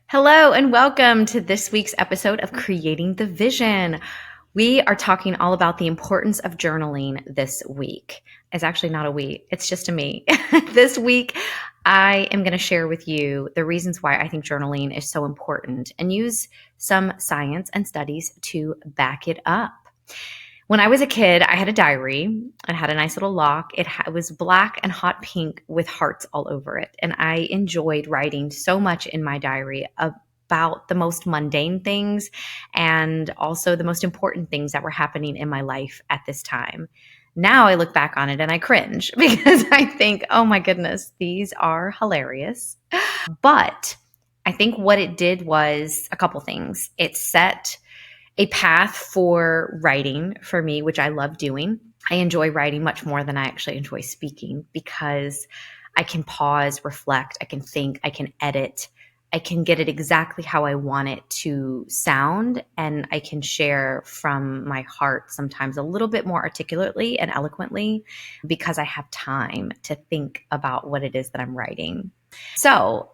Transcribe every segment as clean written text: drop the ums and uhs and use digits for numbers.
Hello and welcome to this week's episode of Creating the Vision. We are talking all about the importance of journaling this week. It's actually not a we, it's just a me. This week, I am going to share with you the reasons why I think journaling is so important and use some science and studies to back it up. When I was a kid, I had a diary. It had a nice little lock. It was black and hot pink with hearts all over it. And I enjoyed writing so much in my diary about the most mundane things and also the most important things that were happening in my life at this time. Now I look back on it and I cringe because I think, oh my goodness, these are hilarious. But I think what it did was a couple things. It set a path for writing for me, which I love doing. I enjoy writing much more than I actually enjoy speaking because I can pause, reflect, I can think, I can edit, I can get it exactly how I want it to sound, and I can share from my heart sometimes a little bit more articulately and eloquently because I have time to think about what it is that I'm writing. So,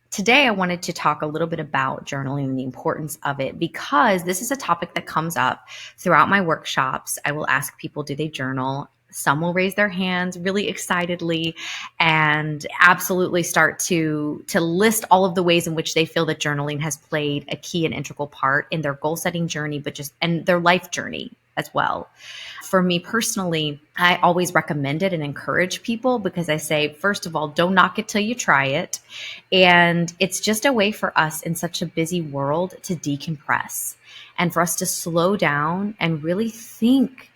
today, I wanted to talk a little bit about journaling and the importance of it because this is a topic that comes up throughout my workshops. I will ask people, do they journal? Some will raise their hands really excitedly and absolutely start to list all of the ways in which they feel that journaling has played a key and integral part in their goal setting journey, and their life journey as well. For me personally, I always recommend it and encourage people because I say, first of all, don't knock it till you try it. And it's just a way for us in such a busy world to decompress and for us to slow down and really think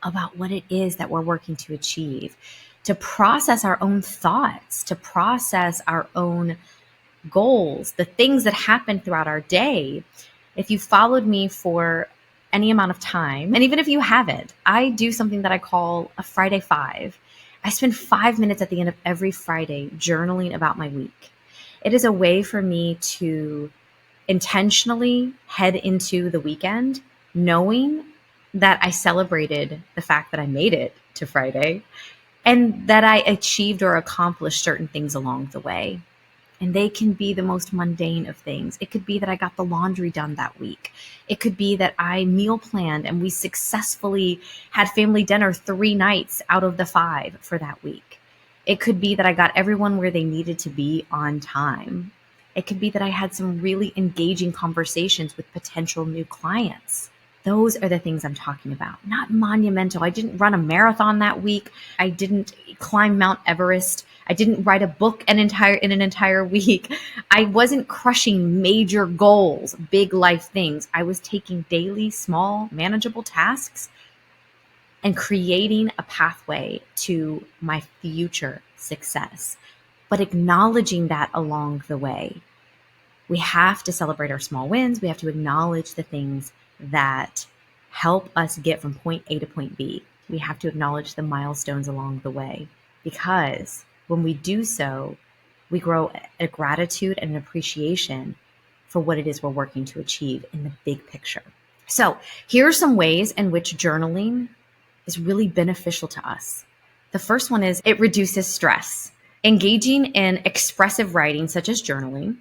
about what it is that we're working to achieve, to process our own thoughts, to process our own goals, the things that happen throughout our day. If you followed me for any amount of time, and even if you haven't, I do something that I call a Friday 5. I spend 5 minutes at the end of every Friday journaling about my week. It is a way for me to intentionally head into the weekend knowing that I celebrated the fact that I made it to Friday and that I achieved or accomplished certain things along the way. And they can be the most mundane of things. It could be that I got the laundry done that week. It could be that I meal planned and we successfully had family dinner 3 nights out of the 5 for that week. It could be that I got everyone where they needed to be on time. It could be that I had some really engaging conversations with potential new clients. Those are the things I'm talking about, not monumental. I didn't run a marathon that week. I didn't climb Mount Everest. I didn't write a book in an entire week. I wasn't crushing major goals, big life things. I was taking daily, small, manageable tasks and creating a pathway to my future success, but acknowledging that along the way. We have to celebrate our small wins. We have to acknowledge the things that help us get from point A to point B. We have to acknowledge the milestones along the way because when we do so, we grow a gratitude and an appreciation for what it is we're working to achieve in the big picture. So here are some ways in which journaling is really beneficial to us. The first one is it reduces stress. Engaging in expressive writing, such as journaling,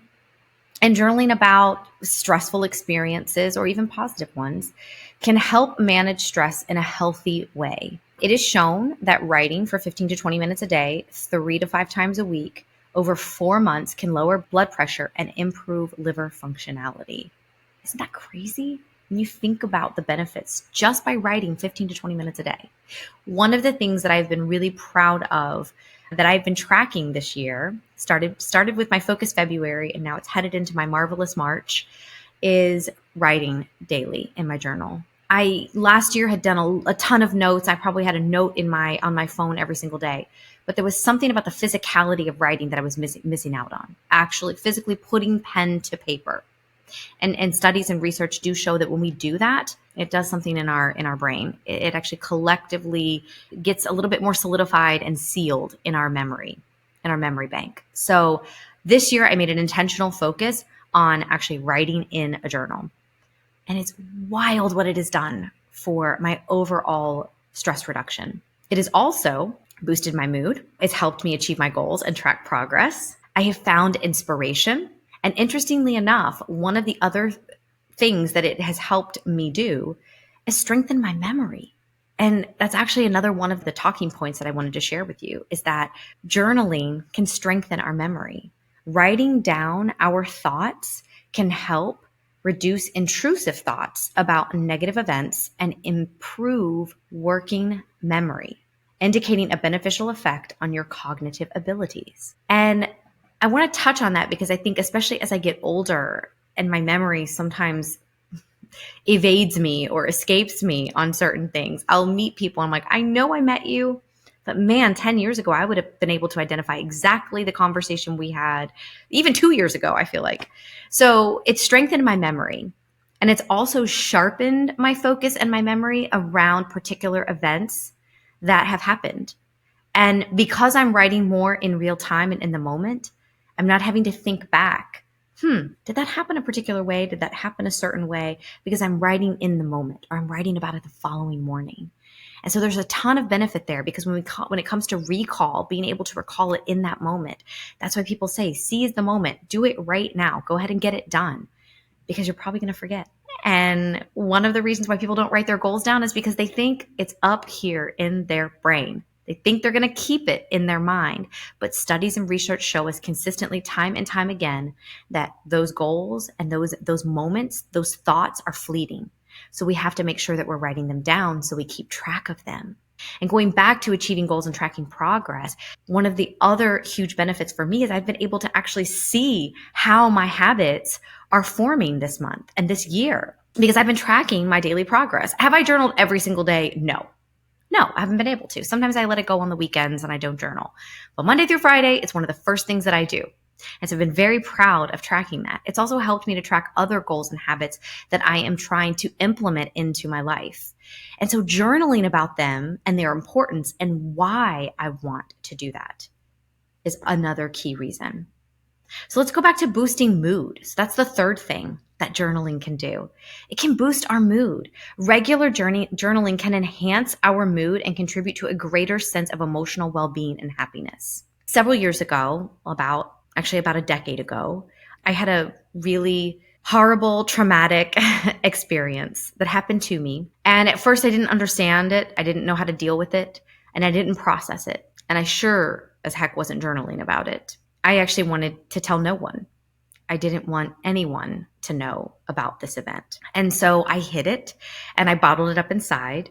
and journaling about stressful experiences or even positive ones can help manage stress in a healthy way. It is shown that writing for 15 to 20 minutes a day, 3 to 5 times a week, over 4 months can lower blood pressure and improve liver functionality. Isn't that crazy? When you think about the benefits just by writing 15 to 20 minutes a day. One of the things that I've been really proud of that I've been tracking this year, started with my Focus February, and now it's headed into my Marvelous March, is writing daily in my journal. I last year had done a ton of notes. I probably had a note on my phone every single day, but there was something about the physicality of writing that I was missing out on. Actually, physically putting pen to paper. And studies and research do show that when we do that, it does something in our brain. It actually collectively gets a little bit more solidified and sealed in our memory bank. So this year I made an intentional focus on actually writing in a journal. And it's wild what it has done for my overall stress reduction. It has also boosted my mood. It's helped me achieve my goals and track progress. I have found inspiration. And interestingly enough, one of the other things that it has helped me do is strengthen my memory. And that's actually another one of the talking points that I wanted to share with you is that journaling can strengthen our memory. Writing down our thoughts can help reduce intrusive thoughts about negative events and improve working memory, indicating a beneficial effect on your cognitive abilities. And I want to touch on that because I think, especially as I get older and my memory sometimes evades me or escapes me on certain things. I'll meet people. I'm like, I know I met you, but man, 10 years ago, I would have been able to identify exactly the conversation we had, even 2 years ago, I feel like. So it's strengthened my memory. And it's also sharpened my focus and my memory around particular events that have happened. And because I'm writing more in real time and in the moment, I'm not having to think back. Did that happen a particular way? Did that happen a certain way? Because I'm writing in the moment or I'm writing about it the following morning. And so there's a ton of benefit there because when it comes to recall, being able to recall it in that moment, that's why people say, seize the moment, do it right now, go ahead and get it done because you're probably going to forget. And one of the reasons why people don't write their goals down is because they think it's up here in their brain. They think they're going to keep it in their mind. But studies and research show us consistently, time and time again, that those goals and those moments, those thoughts are fleeting. So we have to make sure that we're writing them down so we keep track of them. And going back to achieving goals and tracking progress, one of the other huge benefits for me is I've been able to actually see how my habits are forming this month and this year because I've been tracking my daily progress. Have I journaled every single day? No, I haven't been able to. Sometimes I let it go on the weekends and I don't journal. But Monday through Friday, it's one of the first things that I do. And so I've been very proud of tracking that. It's also helped me to track other goals and habits that I am trying to implement into my life. And so journaling about them and their importance and why I want to do that is another key reason. So let's go back to boosting mood. So that's the third thing that journaling can do. It can boost our mood. Regular journaling can enhance our mood and contribute to a greater sense of emotional well-being and happiness. Several years ago, about a decade ago, I had a really horrible, traumatic experience that happened to me. And at first I didn't understand it. I didn't know how to deal with it and I didn't process it. And I sure as heck wasn't journaling about it. I actually wanted to tell no one. I didn't want anyone to know about this event. And so I hid it and I bottled it up inside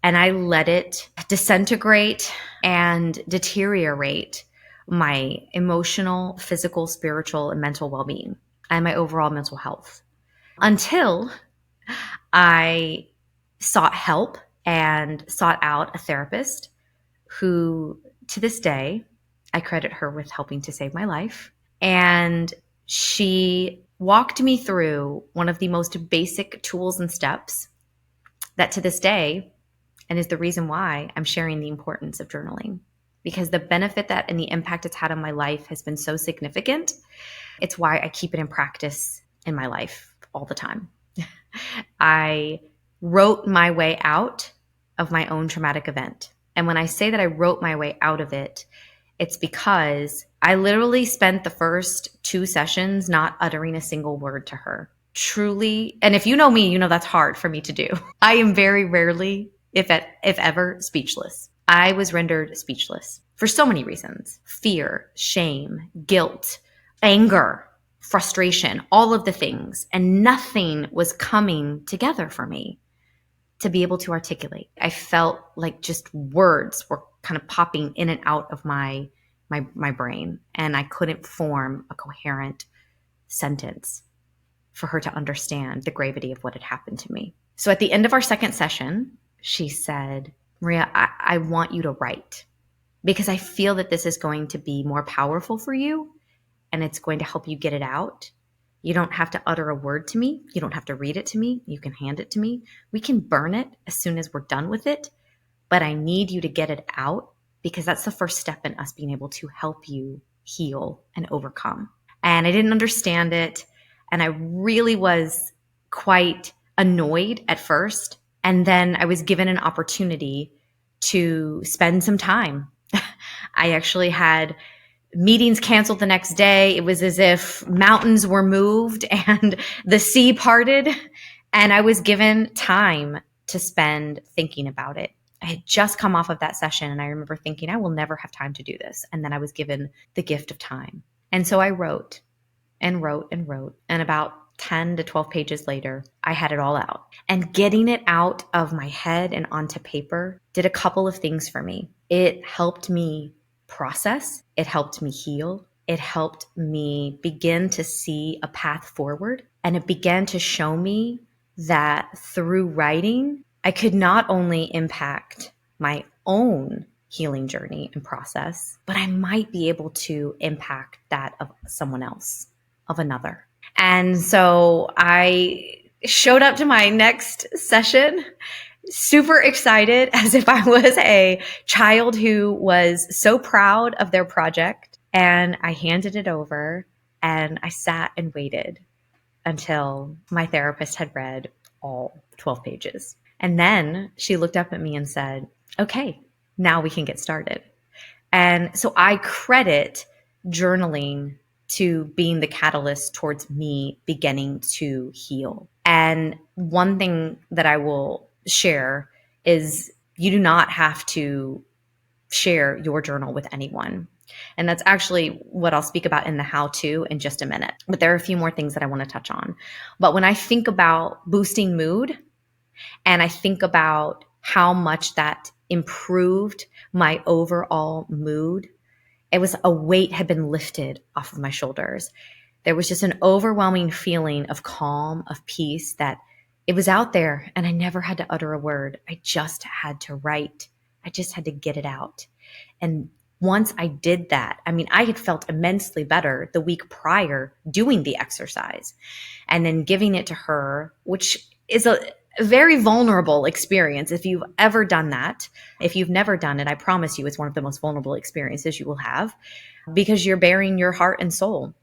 and I let it disintegrate and deteriorate my emotional, physical, spiritual, and mental well-being and my overall mental health until I sought help and sought out a therapist who, to this day, I credit her with helping to save my life. And she walked me through one of the most basic tools and steps that to this day, and is the reason why I'm sharing the importance of journaling, because the benefit that and the impact it's had on my life has been so significant. It's why I keep it in practice in my life all the time. I wrote my way out of my own traumatic event. And when I say that I wrote my way out of it, it's because I literally spent the first 2 sessions not uttering a single word to her. Truly. And if you know me, you know that's hard for me to do. I am very rarely, if ever, speechless. I was rendered speechless for so many reasons: fear, shame, guilt, anger, frustration, all of the things. And nothing was coming together for me to be able to articulate. I felt like just words were kind of popping in and out of my brain, and I couldn't form a coherent sentence for her to understand the gravity of what had happened to me. So at the end of our second session, she said, Maria, I want you to write because I feel that this is going to be more powerful for you and it's going to help you get it out. You don't have to utter a word to me. You don't have to read it to me. You can hand it to me. We can burn it as soon as we're done with it, but I need you to get it out because that's the first step in us being able to help you heal and overcome. And I didn't understand it. And I really was quite annoyed at first. And then I was given an opportunity to spend some time. I actually had meetings canceled the next day. It was as if mountains were moved and the sea parted. And I was given time to spend thinking about it. I had just come off of that session and I remember thinking, I will never have time to do this. And then I was given the gift of time. And so I wrote and wrote and wrote. And about 10 to 12 pages later, I had it all out. And getting it out of my head and onto paper did a couple of things for me. It helped me process. It helped me heal. It helped me begin to see a path forward. And it began to show me that through writing, I could not only impact my own healing journey and process, but I might be able to impact that of someone else, of another. And so I showed up to my next session super excited, as if I was a child who was so proud of their project. And I handed it over and I sat and waited until my therapist had read all 12 pages. And then she looked up at me and said, okay, now we can get started. And so I credit journaling to being the catalyst towards me beginning to heal. And one thing that I will share is you do not have to share your journal with anyone. And that's actually what I'll speak about in the how-to in just a minute. But there are a few more things that I want to touch on. But when I think about boosting mood and I think about how much that improved my overall mood, it was a weight had been lifted off of my shoulders. There was just an overwhelming feeling of calm, of peace, that it was out there and I never had to utter a word. I just had to write. I just had to get it out. And once I did that, I mean, I had felt immensely better the week prior doing the exercise and then giving it to her, which is a very vulnerable experience. If you've ever done that, if you've never done it, I promise you it's one of the most vulnerable experiences you will have, because you're bearing your heart and soul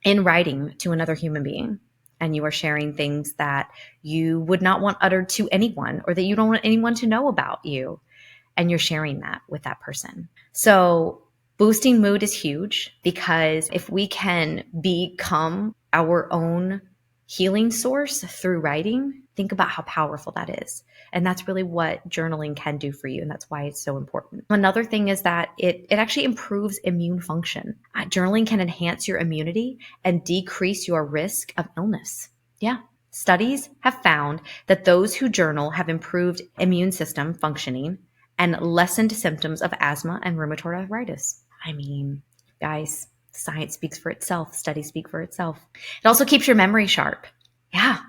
in writing to another human being. And you are sharing things that you would not want uttered to anyone, or that you don't want anyone to know about you. And you're sharing that with that person. So boosting mood is huge, because if we can become our own healing source through writing, think about how powerful that is. And that's really what journaling can do for you. And that's why it's so important. Another thing is that it actually improves immune function. Journaling can enhance your immunity and decrease your risk of illness. Yeah. Studies have found that those who journal have improved immune system functioning and lessened symptoms of asthma and rheumatoid arthritis. I mean, guys, science speaks for itself. Studies speak for itself. It also keeps your memory sharp. Yeah.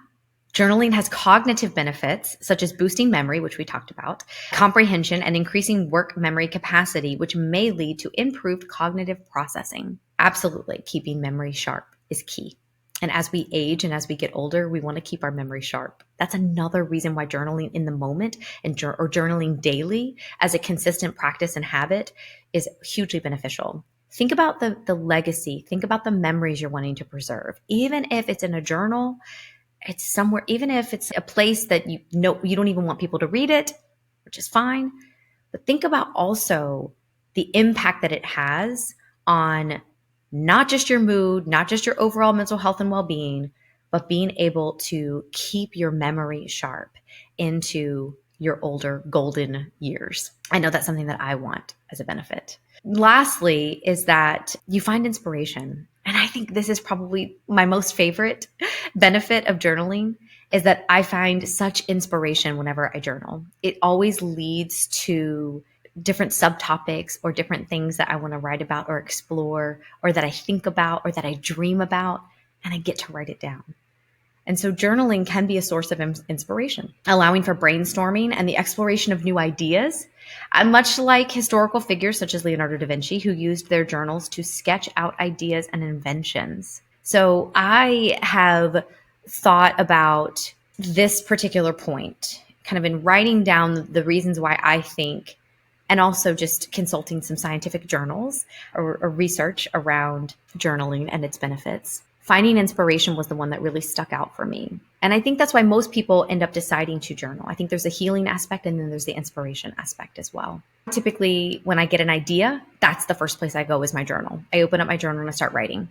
Journaling has cognitive benefits, such as boosting memory, which we talked about, comprehension, and increasing work memory capacity, which may lead to improved cognitive processing. Absolutely, keeping memory sharp is key. And as we age and as we get older, we want to keep our memory sharp. That's another reason why journaling in the moment or journaling daily as a consistent practice and habit is hugely beneficial. Think about the legacy. Think about the memories you're wanting to preserve. Even if it's in a journal, it's somewhere, even if it's a place that you know you don't even want people to read it, which is fine. But think about also the impact that it has on not just your mood, not just your overall mental health and well-being, but being able to keep your memory sharp into your older golden years. I know that's something that I want as a benefit. Lastly is that you find inspiration. And I think this is probably my most favorite benefit of journaling, is that I find such inspiration whenever I journal. It always leads to different subtopics or different things that I want to write about or explore, or that I think about or that I dream about, and I get to write it down. And so journaling can be a source of inspiration, allowing for brainstorming and the exploration of new ideas, much like historical figures such as Leonardo da Vinci, who used their journals to sketch out ideas and inventions. So I have thought about this particular point, kind of in writing down the reasons why I think, and also just consulting some scientific journals or research around journaling and its benefits. finding inspiration was the one that really stuck out for me. And I think that's why most people end up deciding to journal. I think there's a healing aspect and then there's the inspiration aspect as well. Typically, when I get an idea, that's the first place I go is my journal. I open up my journal and I start writing.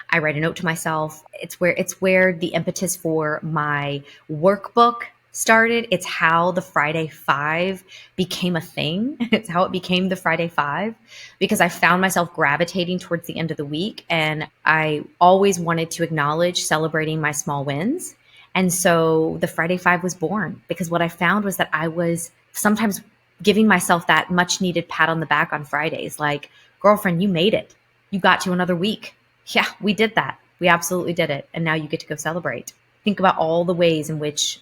I write a note to myself. It's where the impetus for my workbook started. It's how the Friday Five became a thing. It's how it became the Friday Five because I found myself gravitating towards the end of the week and I always wanted to acknowledge celebrating my small wins. And so the Friday Five was born because what I found was that I was sometimes giving myself that much needed pat on the back on Fridays, like, girlfriend, you made it. You got to another week. Yeah, we did that. We absolutely did it. And now you get to go celebrate. Think about all the ways in which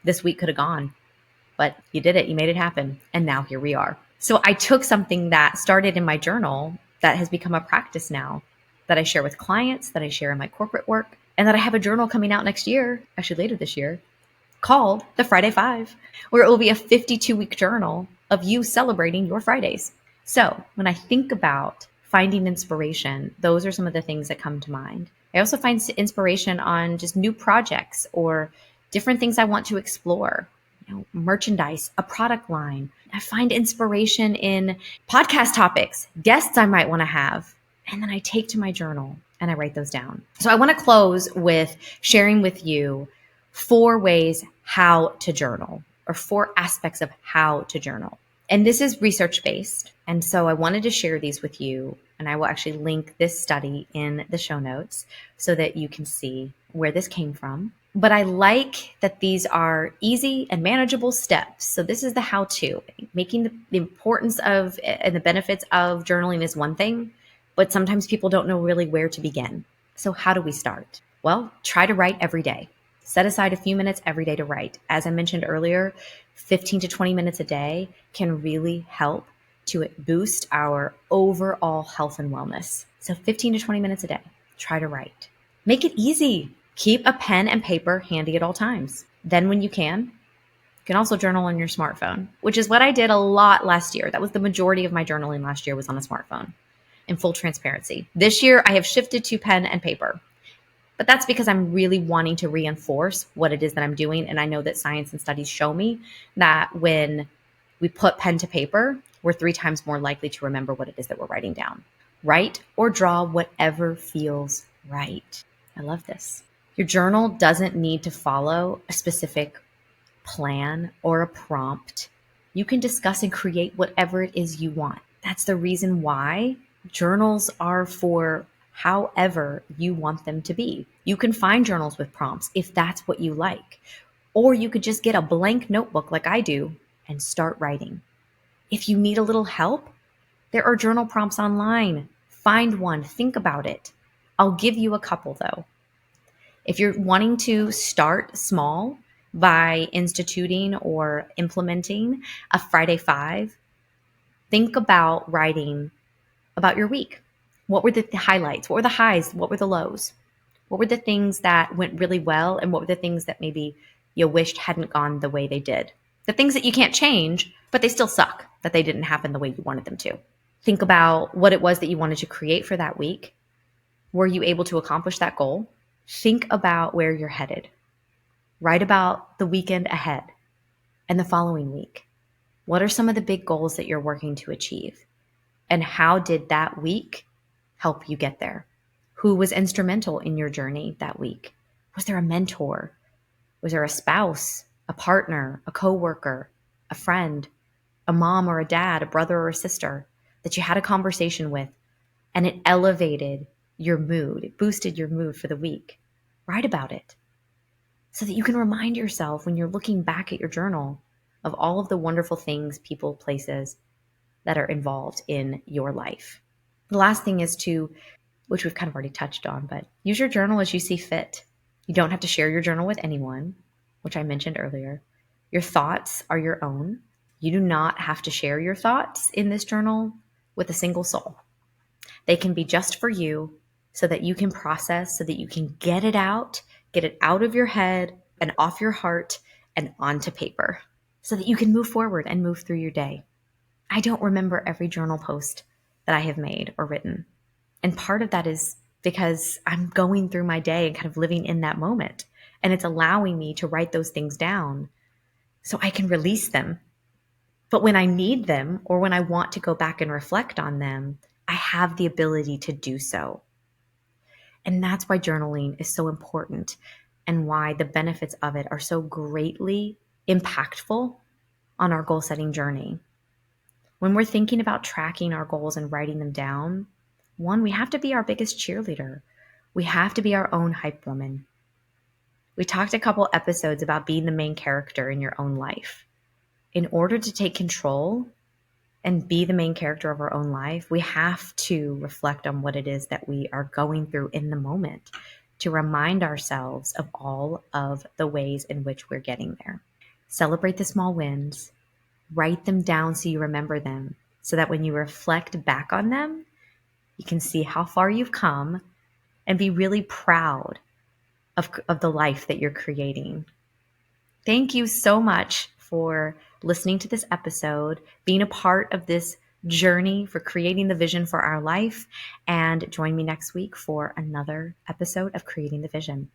this week could have gone, but you did it. You made it happen. And now here we are. So I took something that started in my journal that has become a practice now that I share with clients, that I share in my corporate work, and that I have a journal coming out next year, actually later this year, called the Friday Five, where it will be a 52-week journal of you celebrating your Fridays. So when I think about finding inspiration, those are some of the things that come to mind. I also find inspiration on just new projects or different things I want to explore, merchandise, a product line. I find inspiration in podcast topics, guests I might want to have. And then I take to my journal and I write those down. So I want to close with sharing with you 4 ways how to journal or 4 aspects of how to journal. And this is research-based. And so I wanted to share these with you. And I will actually link this study in the show notes so that you can see where this came from. But I like that these are easy and manageable steps. So this is the how-to. Making the importance of and the benefits of journaling is one thing, but sometimes people don't know really where to begin. So how do we start? Well, try to write every day. Set aside a few minutes every day to write. As I mentioned earlier, 15 to 20 minutes a day can really help to boost our overall health and wellness. So 15 to 20 minutes a day, try to write. Make it easy. Keep a pen and paper handy at all times. Then when you can also journal on your smartphone, which is what I did a lot last year. That was the majority of my journaling last year was on a smartphone. In full transparency. This year, I have shifted to pen and paper. But that's because I'm really wanting to reinforce what it is that I'm doing. And I know that science and studies show me that when we put pen to paper, we're 3 times more likely to remember what it is that we're writing down. Write or draw whatever feels right. I love this. Your journal doesn't need to follow a specific plan or a prompt. You can discuss and create whatever it is you want. That's the reason why journals are for however you want them to be. You can find journals with prompts if that's what you like. Or you could just get a blank notebook like I do and start writing. If you need a little help, there are journal prompts online. Find one, think about it. I'll give you a couple though. If you're wanting to start small by instituting or implementing a Friday Five, think about writing about your week. What were the highlights? What were the highs? What were the lows? What were the things that went really well? And what were the things that maybe you wished hadn't gone the way they did? The things that you can't change, but they still suck, that they didn't happen the way you wanted them to. Think about what it was that you wanted to create for that week. Were you able to accomplish that goal? Think about where you're headed. Write about the weekend ahead and the following week. What are some of the big goals that you're working to achieve? And how did that week help you get there? Who was instrumental in your journey that week? Was there a mentor? Was there a spouse, a partner, a coworker, a friend, a mom or a dad, a brother or a sister that you had a conversation with and it elevated your mood, it boosted your mood for the week? Write about it so that you can remind yourself when you're looking back at your journal of all of the wonderful things, people, places that are involved in your life. The last thing is to, which we've kind of already touched on, but use your journal as you see fit. You don't have to share your journal with anyone, which I mentioned earlier. Your thoughts are your own. You do not have to share your thoughts in this journal with a single soul. They can be just for you so that you can process, so that you can get it out of your head and off your heart and onto paper so that you can move forward and move through your day. I don't remember every journal post that I have made or written. And part of that is because I'm going through my day and kind of living in that moment. And it's allowing me to write those things down so I can release them. But when I need them or when I want to go back and reflect on them, I have the ability to do so. And that's why journaling is so important and why the benefits of it are so greatly impactful on our goal setting journey. When we're thinking about tracking our goals and writing them down, one, we have to be our biggest cheerleader. We have to be our own hype woman. We talked a couple episodes about being the main character in your own life. In order to take control and be the main character of our own life, we have to reflect on what it is that we are going through in the moment to remind ourselves of all of the ways in which we're getting there. Celebrate the small wins, write them down so you remember them, so that when you reflect back on them, you can see how far you've come and be really proud of the life that you're creating. Thank you so much for listening to this episode, being a part of this journey for creating the vision for our life, and join me next week for another episode of Creating the Vision.